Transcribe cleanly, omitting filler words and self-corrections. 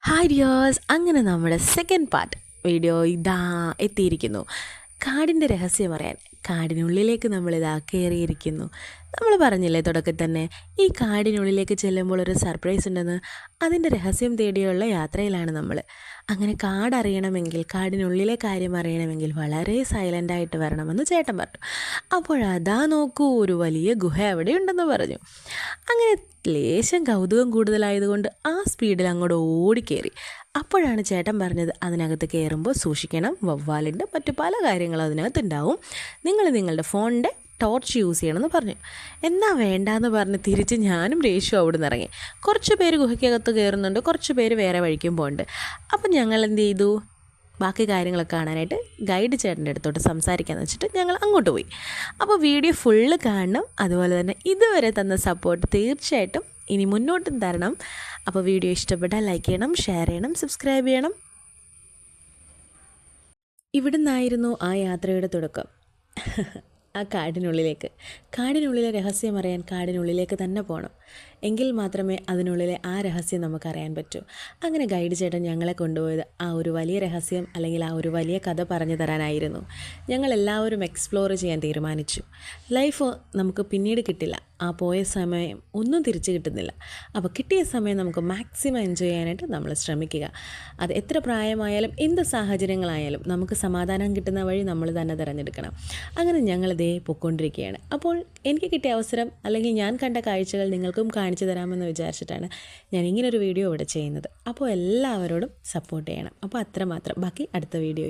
Hi dears, അങ്ങനെ നമ്മുടെ second part video ഇതാ എത്തിയിരിക്കുന്നു. കാടിൻ്റെ രഹസ്യം അറിയാൻ കാടിനുള്ളിലേക്ക് നമ്മളിതാ കയറിയിരിക്കുന്നു. നമ്മൾ പറഞ്ഞില്ലേ തുടക്കത്തിൽ തന്നെ ഈ കാടിനുള്ളിലേക്ക് ചെല്ലുമ്പോൾ ഒരു സർപ്രൈസ് ഉണ്ടെന്ന്. അതിൻ്റെ രഹസ്യം തേടിയുള്ള യാത്രയിലാണ് നമ്മൾ. അങ്ങനെ കാടറിയണമെങ്കിൽ, കാടിനുള്ളിലെ കാര്യം അറിയണമെങ്കിൽ വളരെ സൈലൻ്റായിട്ട് വരണമെന്ന് ചേട്ടൻ പറഞ്ഞു. അപ്പോഴതാ നോക്കൂ, ഒരു വലിയ ഗുഹ അവിടെ ഉണ്ടെന്ന് പറഞ്ഞു. അങ്ങനെ ലേശം കൗതുകം കൂടുതലായതുകൊണ്ട് ആ സ്പീഡിൽ അങ്ങോട്ട് ഓടിക്കേറി. അപ്പോഴാണ് ചേട്ടൻ പറഞ്ഞത്, അതിനകത്ത് കയറുമ്പോൾ സൂക്ഷിക്കണം, വവ്വാലുണ്ട്, മറ്റു പല കാര്യങ്ങളും അതിനകത്തുണ്ടാവും, നിങ്ങൾ നിങ്ങളുടെ ഫോണിൻ്റെ ടോർച്ച് യൂസ് ചെയ്യണമെന്ന് പറഞ്ഞു. എന്നാ വേണ്ടാന്ന് പറഞ്ഞ് തിരിച്ച് ഞാനും രേഷും അവിടെ നിന്ന് ഇറങ്ങി. കുറച്ച് പേര് ഗുഹയ്ക്കകത്ത് കയറുന്നുണ്ട്, കുറച്ച് പേര് വേറെ വഴിക്കും പോകുന്നുണ്ട്. അപ്പം ഞങ്ങൾ എന്ത് ചെയ്തു, ബാക്കി കാര്യങ്ങളൊക്കെ കാണാനായിട്ട് ഗൈഡ് ചേട്ടൻ്റെ അടുത്തോട്ട് സംസാരിക്കാമെന്ന് വെച്ചിട്ട് ഞങ്ങൾ അങ്ങോട്ട് പോയി. അപ്പോൾ വീഡിയോ ഫുള്ള് കാണണം. അതുപോലെ തന്നെ ഇതുവരെ തന്ന സപ്പോർട്ട് തീർച്ചയായിട്ടും ഇനി മുന്നോട്ടും തരണം. അപ്പോൾ വീഡിയോ ഇഷ്ടപ്പെട്ടാൽ ലൈക്ക് ചെയ്യണം, ഷെയർ ചെയ്യണം, സബ്സ്ക്രൈബ് ചെയ്യണം. ഇവിടുന്നായിരുന്നു ആ യാത്രയുടെ തുടക്കം. ആ കാടിനുള്ളിലെ രഹസ്യം അറിയാൻ കാടിനുള്ളിലേക്ക് തന്നെ പോകണം. എങ്കിൽ മാത്രമേ അതിനുള്ളിലെ ആ രഹസ്യം നമുക്കറിയാൻ പറ്റൂ. അങ്ങനെ ഗൈഡ് ചേട്ടൻ ഞങ്ങളെ കൊണ്ടുപോയത് ആ ഒരു വലിയ രഹസ്യം അല്ലെങ്കിൽ ആ ഒരു വലിയ കഥ പറഞ്ഞു തരാനായിരുന്നു. ഞങ്ങളെല്ലാവരും എക്സ്പ്ലോർ ചെയ്യാൻ തീരുമാനിച്ചു. ലൈഫ് നമുക്ക് പിന്നീട് കിട്ടില്ല, ആ പോയ സമയം ഒന്നും തിരിച്ചു കിട്ടുന്നില്ല. അപ്പോൾ കിട്ടിയ സമയം നമുക്ക് മാക്സിമം എൻജോയ് ചെയ്യാനായിട്ട് നമ്മൾ ശ്രമിക്കുക. അത് എത്ര പ്രായമായാലും എന്ത് സാഹചര്യങ്ങളായാലും നമുക്ക് സമാധാനം കിട്ടുന്ന വഴി നമ്മൾ തന്നെ തിരഞ്ഞെടുക്കണം. അങ്ങനെ ഞങ്ങളിതേ പൊയ്ക്കൊണ്ടിരിക്കുകയാണ്. അപ്പോൾ എനിക്ക് കിട്ടിയ അവസരം അല്ലെങ്കിൽ ഞാൻ കണ്ട കാഴ്ചകൾ നിങ്ങൾക്കും കാണിച്ചു തരാമെന്ന് വിചാരിച്ചിട്ടാണ് ഞാൻ ഇങ്ങനൊരു വീഡിയോ ഇവിടെ ചെയ്യുന്നത്. അപ്പോൾ എല്ലാവരോടും സപ്പോർട്ട് ചെയ്യണം. അപ്പോൾ അത്രമാത്രം. ബാക്കി അടുത്ത വീഡിയോ